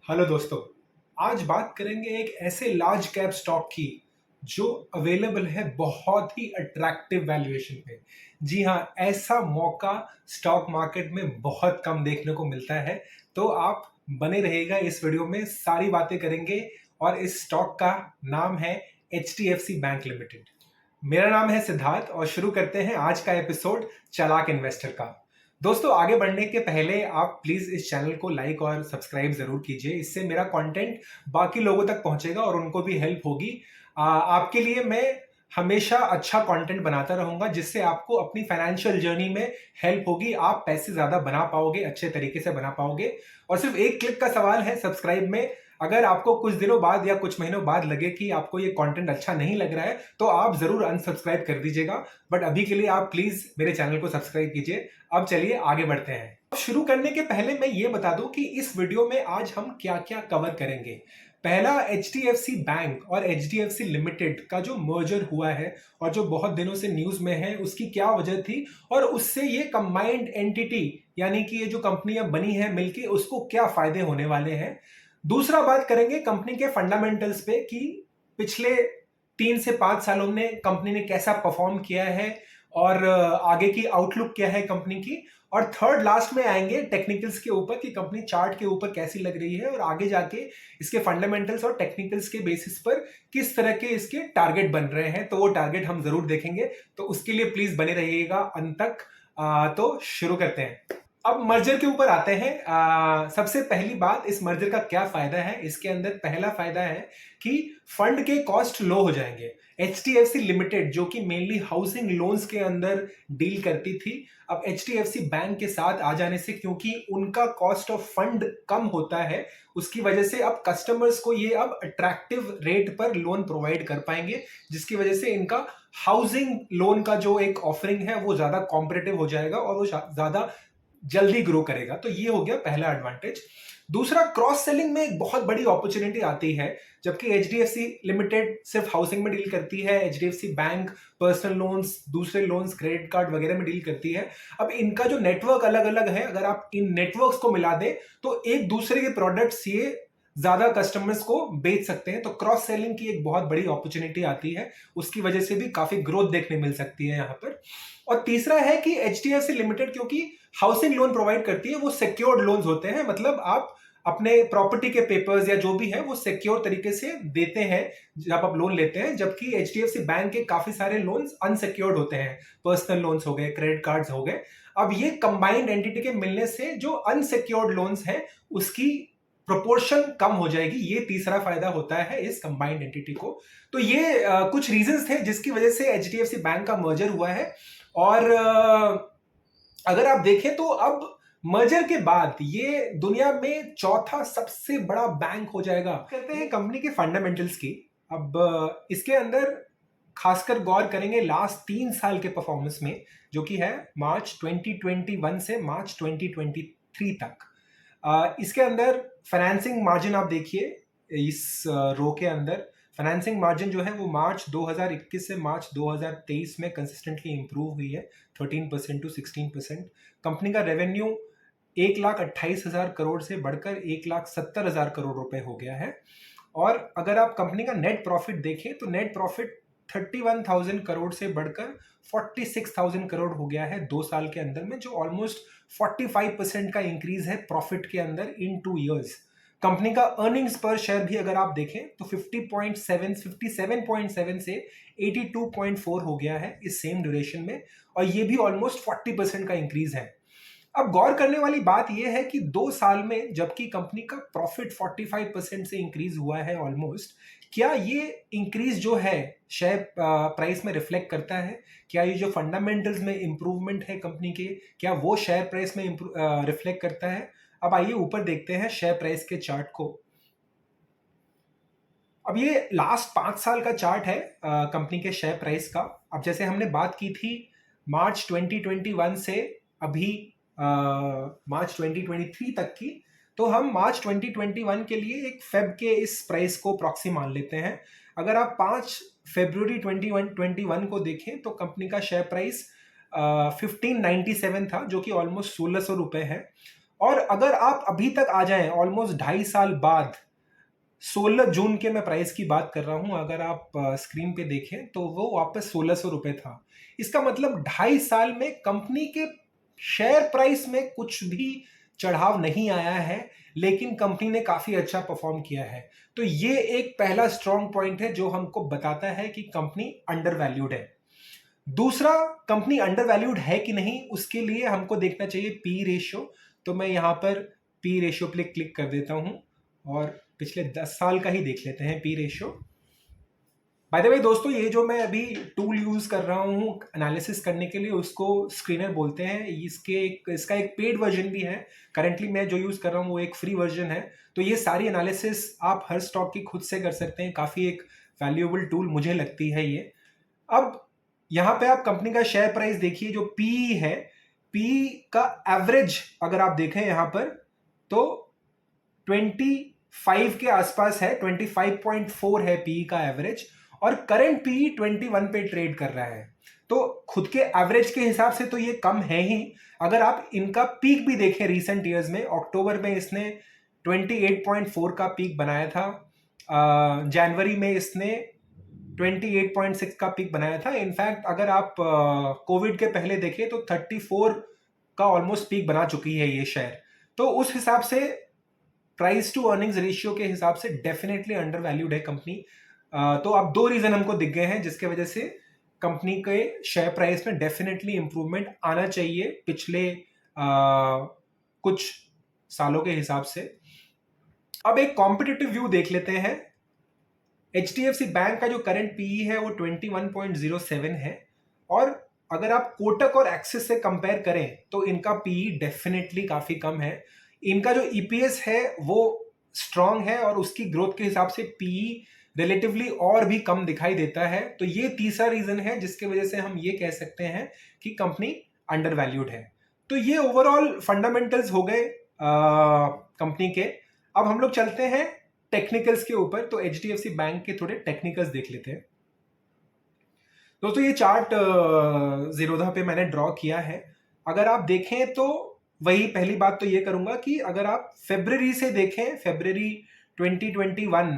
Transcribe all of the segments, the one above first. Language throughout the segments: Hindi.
हेलो दोस्तों। आज बात करेंगे एक ऐसे लार्ज कैप स्टॉक की जो अवेलेबल है बहुत ही अट्रैक्टिव वैल्यूएशन पे। जी हाँ, ऐसा मौका स्टॉक मार्केट में बहुत कम देखने को मिलता है। तो आप बने रहिएगा, इस वीडियो में सारी बातें करेंगे। और इस स्टॉक का नाम है HDFC बैंक लिमिटेड। मेरा नाम है सिद्धार्थ और शुरू करते हैं आज का एपिसोड चालाक इन्वेस्टर का। दोस्तों, आगे बढ़ने के पहले आप प्लीज इस चैनल को लाइक और सब्सक्राइब जरूर कीजिए। इससे मेरा कंटेंट बाकी लोगों तक पहुंचेगा और उनको भी हेल्प होगी। आपके लिए मैं हमेशा अच्छा कंटेंट बनाता रहूंगा जिससे आपको अपनी फाइनेंशियल जर्नी में हेल्प होगी। आप पैसे ज्यादा बना पाओगे, अच्छे तरीके से बना पाओगे। और सिर्फ एक क्लिक का सवाल है सब्सक्राइब में। अगर आपको कुछ दिनों बाद या कुछ महीनों बाद लगे कि आपको ये कंटेंट अच्छा नहीं लग रहा है तो आप जरूर अनसब्सक्राइब कर दीजिएगा। बट अभी के लिए आप प्लीज मेरे चैनल को सब्सक्राइब कीजिए। अब चलिए आगे बढ़ते हैं। शुरू करने के पहले मैं ये बता दूं कि इस वीडियो में आज हम क्या क्या कवर करेंगे। पहला, HDFC बैंक और HDFC लिमिटेड का जो मर्जर हुआ है और जो बहुत दिनों से न्यूज में है, उसकी क्या वजह थी और उससे ये कंबाइंड एंटिटी यानी कि ये जो कंपनियां बनी है मिलके उसको क्या फायदे होने वाले हैं। दूसरा, बात करेंगे कंपनी के फंडामेंटल्स पे कि पिछले 3 से 5 सालों में कंपनी ने कैसा परफॉर्म किया है और आगे की आउटलुक क्या है कंपनी की। और थर्ड लास्ट में आएंगे टेक्निकल्स के ऊपर कि कंपनी चार्ट के ऊपर कैसी लग रही है और आगे जाके इसके फंडामेंटल्स और टेक्निकल्स के बेसिस पर किस तरह के इसके टारगेट बन रहे हैं। तो वो टारगेट हम जरूर देखेंगे, तो उसके लिए प्लीज बने रहिएगा अंत तक। तो शुरू करते हैं। अब मर्जर के ऊपर आते हैं। सबसे पहली बात, इस मर्जर का क्या फायदा है। इसके अंदर पहला फायदा है कि फंड के कॉस्ट लो हो जाएंगे। HDFC लिमिटेड जो कि मेनली हाउसिंग लोन्स के अंदर डील करती थी, अब HDFC बैंक के साथ आ जाने से, क्योंकि उनका कॉस्ट ऑफ फंड कम होता है, उसकी वजह से अब कस्टमर्स को ये अब अट्रैक्टिव रेट पर लोन प्रोवाइड कर पाएंगे, जिसकी वजह से इनका हाउसिंग लोन का जो एक ऑफरिंग है वो ज्यादा कॉम्पिटिटिव हो जाएगा और वो ज्यादा जल्दी ग्रो करेगा। तो ये हो गया पहला एडवांटेज। दूसरा, क्रॉस सेलिंग में एक बहुत बड़ी अपॉर्चुनिटी आती है। जबकि HDFC लिमिटेड सिर्फ हाउसिंग में डील करती है, HDFC बैंक पर्सनल लोन्स, दूसरे लोन्स, क्रेडिट कार्ड वगैरह में डील करती है। अब इनका जो नेटवर्क अलग अलग है, अगर आप इन नेटवर्क्स को मिला दें तो एक दूसरे के प्रोडक्ट्स ये ज्यादा कस्टमर्स को बेच सकते हैं। तो क्रॉस सेलिंग की एक बहुत बड़ी अपॉर्चुनिटी आती है, उसकी वजह से भी काफी ग्रोथ देखने मिल सकती है यहां पर। और तीसरा है कि HDFC लिमिटेड क्योंकि हाउसिंग लोन प्रोवाइड करती है, वो सिक्योर्ड लोन्स होते हैं। मतलब आप अपने प्रॉपर्टी के पेपर्स या जो भी है वो सिक्योर तरीके से देते हैं जब आप लोन लेते हैं। जबकि HDFC बैंक के काफी सारे लोन्स अनसिक्योर्ड होते हैं, पर्सनल लोन्स हो गए, क्रेडिट कार्ड्स हो गए। अब ये कंबाइंड एंटिटी के मिलने से जो अनसिक्योर्ड लोन्स हैं उसकी प्रोपोर्शन कम हो जाएगी। ये तीसरा फायदा होता है इस कंबाइंड एंटिटी को। तो ये कुछ रीजंस थे जिसकी वजह से HDFC बैंक का मर्जर हुआ है। और अगर आप देखें तो अब मर्जर के बाद ये दुनिया में चौथा सबसे बड़ा बैंक हो जाएगा। कहते हैं कंपनी के फंडामेंटल्स की। अब इसके अंदर खासकर गौर करेंगे लास्ट 3 साल के परफॉर्मेंस में, जो कि है मार्च 2021 से मार्च 2023 तक। इसके अंदर फाइनेंसिंग मार्जिन आप देखिए, इस रो के अंदर फाइनेंसिंग मार्जिन जो है वो मार्च 2021 से मार्च 2023 में कंसिस्टेंटली इंप्रूव हुई है 13% टू 16%। कंपनी का रेवेन्यू 1,28,000 करोड़ से बढ़कर 1,70,000 करोड़ रुपए हो गया है। और अगर आप कंपनी का नेट प्रॉफिट देखें तो नेट प्रॉफिट 31,000 करोड़ से बढ़कर 46,000 करोड़ हो गया है 2 साल के अंदर में, जो ऑलमोस्ट 45% का इंक्रीज है प्रॉफिट के अंदर इन 2 इयर्स। कंपनी का अर्निंग्स पर शेयर भी अगर आप देखें तो 57.7 से 82.4 हो गया है इस सेम ड्यूरेशन में, और ये भी ऑलमोस्ट 40% का इंक्रीज है। अब गौर करने वाली बात यह है कि 2 साल में जबकि कंपनी का प्रॉफिट 45% से इंक्रीज हुआ है ऑलमोस्ट, क्या ये इंक्रीज जो है शेयर प्राइस में रिफ्लेक्ट करता है? क्या ये जो फंडामेंटल्स में इंप्रूवमेंट है कंपनी के, क्या वो शेयर प्राइस में रिफ्लेक्ट करता है? अब आइए ऊपर देखते हैं शेयर प्राइस के चार्ट को। अब ये लास्ट 5 साल का चार्ट है कंपनी के शेयर प्राइस का। अब जैसे हमने बात की थी मार्च 2021 से अभी मार्च 2023 तक की, तो हम मार्च 2021 के लिए एक फेब के इस प्राइस को प्रॉक्सी मान लेते हैं। अगर आप 5 फरवरी 2021 को देखें तो कंपनी का शेयर प्राइस 1597 था, जो कि ऑलमोस्ट 1600 रुपए है। और अगर आप अभी तक आ जाएं ऑलमोस्ट 2.5 साल बाद, 16 जून के मैं प्राइस की बात कर रहा हूं, अगर आप स्क्रीन पे देखें तो वो वापस 1600 रुपए था। इसका मतलब 2.5 साल में कंपनी के शेयर प्राइस में कुछ भी चढ़ाव नहीं आया है, लेकिन कंपनी ने काफी अच्छा परफॉर्म किया है। तो ये एक पहला स्ट्रॉन्ग पॉइंट है जो हमको बताता है कि कंपनी अंडर वैल्यूड है। दूसरा, कंपनी अंडर वैल्यूड है कि नहीं उसके लिए हमको देखना चाहिए पी रेशियो। तो मैं यहां पर पी रेशियो पे क्लिक कर देता हूं और पिछले 10 साल का ही देख लेते हैं P ratio. By the way दोस्तों, ये जो मैं अभी टूल यूज कर रहा हूँ एनालिसिस करने के लिए, उसको स्क्रीनर बोलते हैं। इसका एक पेड वर्जन भी है। करंटली मैं जो यूज कर रहा हूँ वो एक फ्री वर्जन है। तो ये सारी एनालिसिस आप हर स्टॉक की खुद से कर सकते हैं। काफी एक वैल्यूएबल टूल मुझे लगती है ये। अब यहाँ पे आप कंपनी का शेयर प्राइस देखिए, जो पी है, पी का एवरेज अगर आप देखें यहाँ पर तो 25 के आसपास है, 25.4 है पी का एवरेज, और करंट पी 21 पे ट्रेड कर रहा है। तो खुद के एवरेज के हिसाब से तो ये कम है ही। अगर आप इनका पीक भी देखें रिसेंट ईयर्स में, अक्टूबर में इसने 28.4 का पीक बनाया था, जनवरी में इसने 28.6 का पीक बनाया था। इनफैक्ट अगर आप कोविड के पहले देखें तो 34 का ऑलमोस्ट पीक बना चुकी है ये शेयर। तो उस हिसाब से प्राइस टू अर्निंग्स रेशियो के हिसाब से डेफिनेटली अंडर वैल्यूड है कंपनी। तो अब 2 रीजन हमको दिख गए हैं जिसके वजह से कंपनी के शेयर प्राइस में डेफिनेटली इंप्रूवमेंट आना चाहिए पिछले कुछ सालों के हिसाब से। अब एक कॉम्पिटिटिव व्यू देख लेते हैं। HDFC बैंक का जो करंट पीई है वो 21.07 है, और अगर आप कोटक और एक्सिस से कंपेयर करें तो इनका पीई डेफिनेटली काफी कम है। इनका जो ईपीएस है वो स्ट्रांग है और उसकी ग्रोथ के हिसाब से पीई रिलेटिवली और भी कम दिखाई देता है। तो ये तीसरा रीजन है जिसके वजह से हम ये कह सकते हैं कि कंपनी अंडर वैल्यूड है। तो ये ओवरऑल फंडामेंटल्स हो गए कंपनी के। अब हम लोग चलते हैं टेक्निकल्स के ऊपर। तो HDFC बैंक के थोड़े टेक्निकल्स देख लेते हैं। दोस्तों ये चार्ट जीरोधा पे मैंने ड्रॉ किया है। अगर आप देखें तो वही पहली बात तो ये करूंगा कि अगर आप फेब्रुअरी से देखें, फेब्रुअरी 2021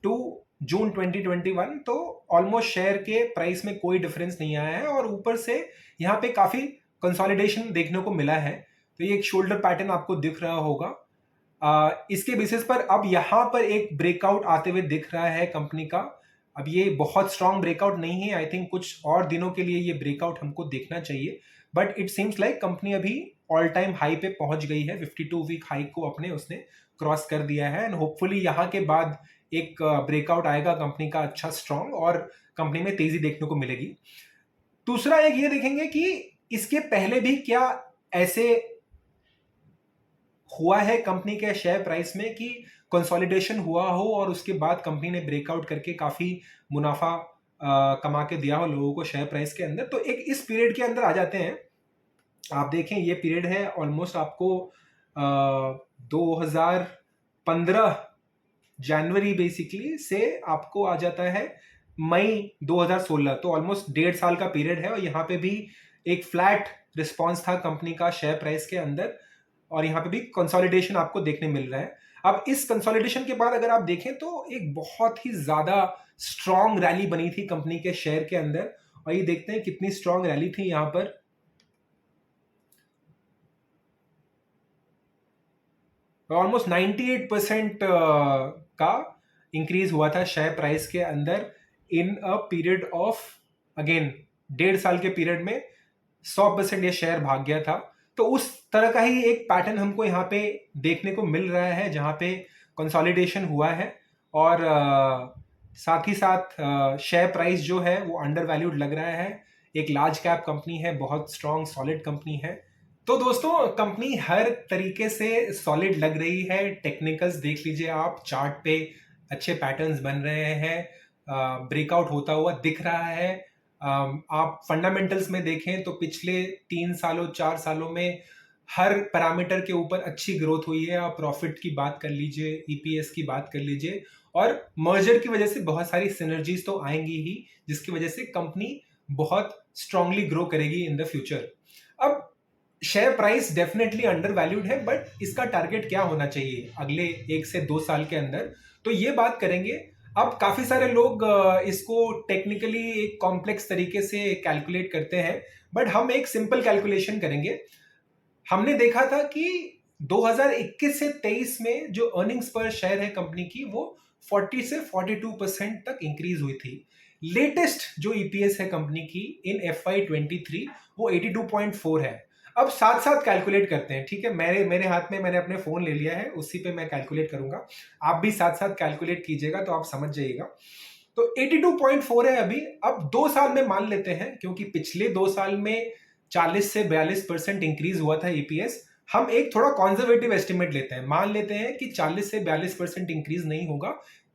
टू जून 2021, तो ऑलमोस्ट शेयर के प्राइस में कोई डिफरेंस नहीं आया है, और ऊपर से यहाँ पे काफी कंसोलिडेशन देखने को मिला है। तो ये एक शोल्डर पैटर्न आपको दिख रहा होगा। इसके बेसिस पर अब यहाँ पर एक ब्रेकआउट आते हुए दिख रहा है कंपनी का। अब ये बहुत स्ट्रांग ब्रेकआउट नहीं है, आई थिंक कुछ और दिनों के लिए ये ब्रेकआउट हमको देखना चाहिए, but it seems like company अभी ऑल टाइम हाई पे पहुंच गई है। 52 वीक हाई को अपने उसने क्रॉस कर दिया है, एंड होपफुली यहाँ के बाद एक ब्रेकआउट आएगा कंपनी का अच्छा स्ट्रांग, और कंपनी में तेजी देखने को मिलेगी। दूसरा एक ये देखेंगे कि इसके पहले भी क्या ऐसे हुआ है कंपनी के शेयर प्राइस में कि कंसोलिडेशन हुआ हो और उसके बाद कंपनी ने ब्रेकआउट करके काफी मुनाफा कमा के दिया हो लोगों को शेयर प्राइस के अंदर। तो एक इस पीरियड के अंदर आ जाते हैं। आप देखें ये पीरियड है ऑलमोस्ट आपको 2015 जनवरी बेसिकली से आपको आ जाता है मई 2016। तो ऑलमोस्ट 1.5 साल का पीरियड है, और यहाँ पे भी एक फ्लैट रिस्पॉन्स था कंपनी का शेयर प्राइस के अंदर, और यहाँ पे भी कंसोलिडेशन आपको देखने मिल रहा है। अब इस कंसोलिडेशन के बाद अगर आप देखें तो एक बहुत ही ज्यादा स्ट्रॉन्ग रैली बनी थी कंपनी के शेयर के अंदर, और ये देखते हैं कितनी स्ट्रॉन्ग रैली थी। यहाँ पर ऑलमोस्ट 98% का इंक्रीज हुआ था शेयर प्राइस के अंदर इन अ पीरियड ऑफ, अगेन 1.5 साल के पीरियड में 100% ये शेयर भाग गया था। तो उस तरह का ही एक पैटर्न हमको यहाँ पे देखने को मिल रहा है जहाँ पे कंसोलिडेशन हुआ है, और साथ ही साथ शेयर प्राइस जो है वो अंडर वैल्यूड लग रहा है। एक लार्ज कैप कंपनी है, बहुत स्ट्रॉन्ग सॉलिड कंपनी है। तो दोस्तों कंपनी हर तरीके से सॉलिड लग रही है। टेक्निकल्स देख लीजिए आप, चार्ट पे अच्छे पैटर्न्स बन रहे हैं, ब्रेकआउट होता हुआ दिख रहा है। आप फंडामेंटल्स में देखें तो पिछले 3 सालों 4 सालों में हर पैरामीटर के ऊपर अच्छी ग्रोथ हुई है। आप प्रॉफिट की बात कर लीजिए, ईपीएस की बात कर लीजिए, और मर्जर की वजह से बहुत सारी सिनर्जीज तो आएंगी ही, जिसकी वजह से कंपनी बहुत स्ट्रांगली ग्रो करेगी इन द फ्यूचर। अब share price definitely under valued है, बट इसका टारगेट क्या होना चाहिए अगले 1 से 2 साल के अंदर, तो ये बात करेंगे। अब काफी सारे लोग इसको टेक्निकली एक कॉम्प्लेक्स तरीके से कैलकुलेट करते हैं, बट हम एक सिंपल कैलकुलेशन करेंगे। हमने देखा था कि 2021 से 23 में जो अर्निंग्स पर शेयर है कंपनी की, वो 40 से 42% तक इंक्रीज हुई थी। लेटेस्ट जो ईपीएस है कंपनी की इन FY23, वो 82.4 है। अब साथ साथ कैलकुलेट करते हैं, ठीक है? मेरे मेरे हाथ में मैंने अपने फोन ले लिया है, उसी पे मैं कैलकुलेट करूंगा। आप भी साथ साथ कैलकुलेट कीजिएगा तो आप समझ जाइएगा। तो 82.4 है अभी। अब 2 साल में मान लेते हैं, क्योंकि पिछले 2 साल में 40 से 42% इंक्रीज हुआ था ईपीएस। हम एक थोड़ा कॉन्जर्वेटिव एस्टिमेट लेते हैं, मान लेते हैं कि 40 से 42% इंक्रीज नहीं होगा,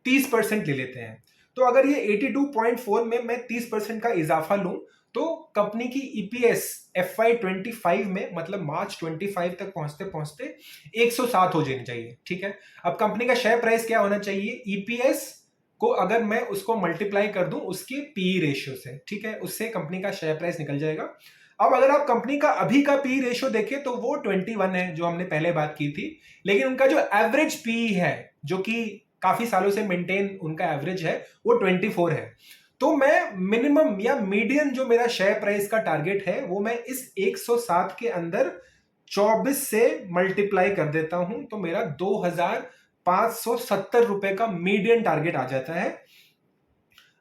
30% ले लेते हैं। तो अगर ये 82.4 में मैं 30% का इजाफा लूं, तो कंपनी की ईपीएस FY25 में, मतलब मार्च 25 तक पहुंचते पहुंचते 107 हो जानी चाहिए, ठीक है? अब कंपनी का शेयर प्राइस क्या होना चाहिए? ईपीएस को अगर मैं उसको मल्टीप्लाई कर दूं उसके पी रेशियो से, ठीक है, उससे कंपनी का शेयर प्राइस निकल जाएगा। अब अगर आप कंपनी का अभी का पी रेशियो देखें तो वो 21 है, जो हमने पहले बात की थी। लेकिन उनका जो एवरेज पी है, जो कि काफी सालों से मेंटेन उनका एवरेज है, वो 24 है। तो मैं मिनिमम या मीडियन जो मेरा शेयर प्राइस का टारगेट है, वो मैं इस 107 के अंदर 24 से मल्टीप्लाई कर देता हूं, तो मेरा 2570 रुपए का मीडियन टारगेट आ जाता है।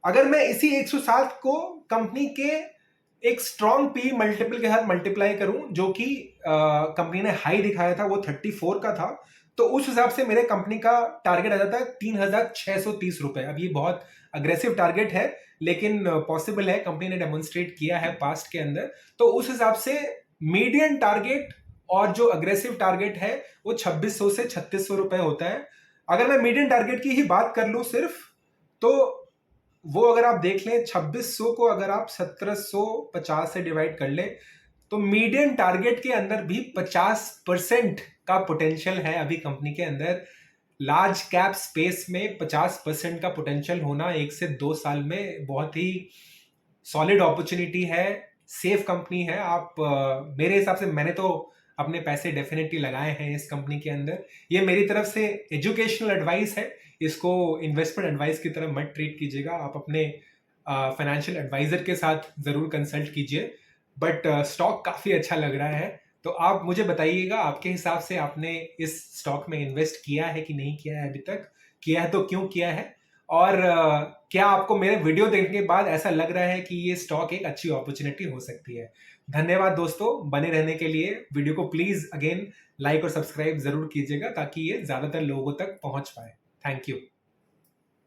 अगर मैं इसी 107 को कंपनी के एक स्ट्रॉन्ग पी मल्टीपल के साथ मल्टीप्लाई करूं, जो कि कंपनी ने हाई दिखाया था, वो 34 का था, तो उस हिसाब से मेरे कंपनी का टारगेट आ जाता है 3630 रुपए। अब ये बहुत अग्रेसिव टारगेट है, लेकिन पॉसिबल है, कंपनी ने डेमोन्स्ट्रेट किया है पास्ट के अंदर। तो उस हिसाब से मीडियन टारगेट और जो अग्रेसिव टारगेट है, वो 2600 से 3600 रुपए होता है। अगर मैं मीडियन टारगेट की ही बात कर लूं सिर्फ, तो वो अगर आप देख लें, 2600 को अगर आप 1750 से डिवाइड कर लें, तो मीडियन टारगेट के अंदर भी 50% का पोटेंशियल है अभी कंपनी के अंदर। लार्ज कैप स्पेस में 50% का पोटेंशियल होना 1 से 2 साल में बहुत ही सॉलिड अपॉर्चुनिटी है। सेफ कंपनी है। आप मेरे हिसाब से, मैंने तो अपने पैसे डेफिनेटली लगाए हैं इस कंपनी के अंदर। ये मेरी तरफ से एजुकेशनल एडवाइस है, इसको इन्वेस्टमेंट एडवाइस की तरह मत ट्रीट कीजिएगा। आप अपने फाइनेंशियल एडवाइजर के साथ जरूर कंसल्ट कीजिए। बट स्टॉक काफी अच्छा लग रहा है, तो आप मुझे बताइएगा, आपके हिसाब से आपने इस स्टॉक में इन्वेस्ट किया है कि नहीं किया है अभी तक? किया है तो क्यों किया है? और क्या आपको मेरे वीडियो देखने के बाद ऐसा लग रहा है कि ये स्टॉक एक अच्छी अपॉर्चुनिटी हो सकती है? धन्यवाद दोस्तों, बने रहने के लिए। वीडियो को प्लीज अगेन लाइक और सब्सक्राइब जरूर कीजिएगा, ताकि ये ज्यादातर लोगों तक पहुंच पाए। Thank you.